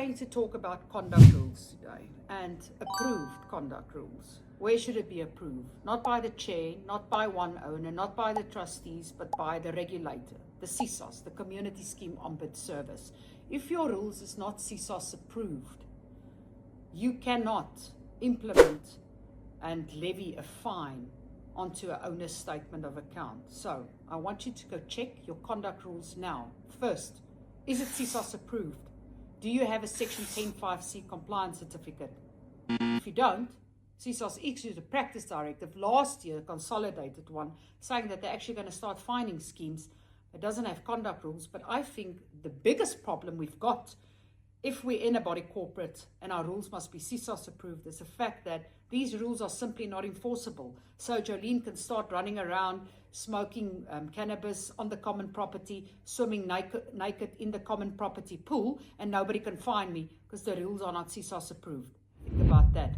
going to talk about conduct rules today and approved conduct rules. Where should it be approved? Not by the chair, not by one owner, not by the trustees, but by the regulator, the CSOS, the Community Scheme Ombud Service. If your rules is not CSOS approved, you cannot implement and levy a fine onto an owner's statement of account. So I want you to go check your conduct rules now. First, is it CSOS approved? Do you have a Section 10.5C compliance certificate? If you don't, CSOS issued a practice directive last year, a consolidated one, saying that they're actually going to start fining schemes. It doesn't have conduct rules, but I think the biggest problem we've got, if we're in a body corporate and our rules must be CSOS approved, is the fact that these rules are simply not enforceable. So Jolene can start running around smoking cannabis on the common property, swimming naked in the common property pool, and nobody can fine me because the rules are not CSOS approved. Think about that.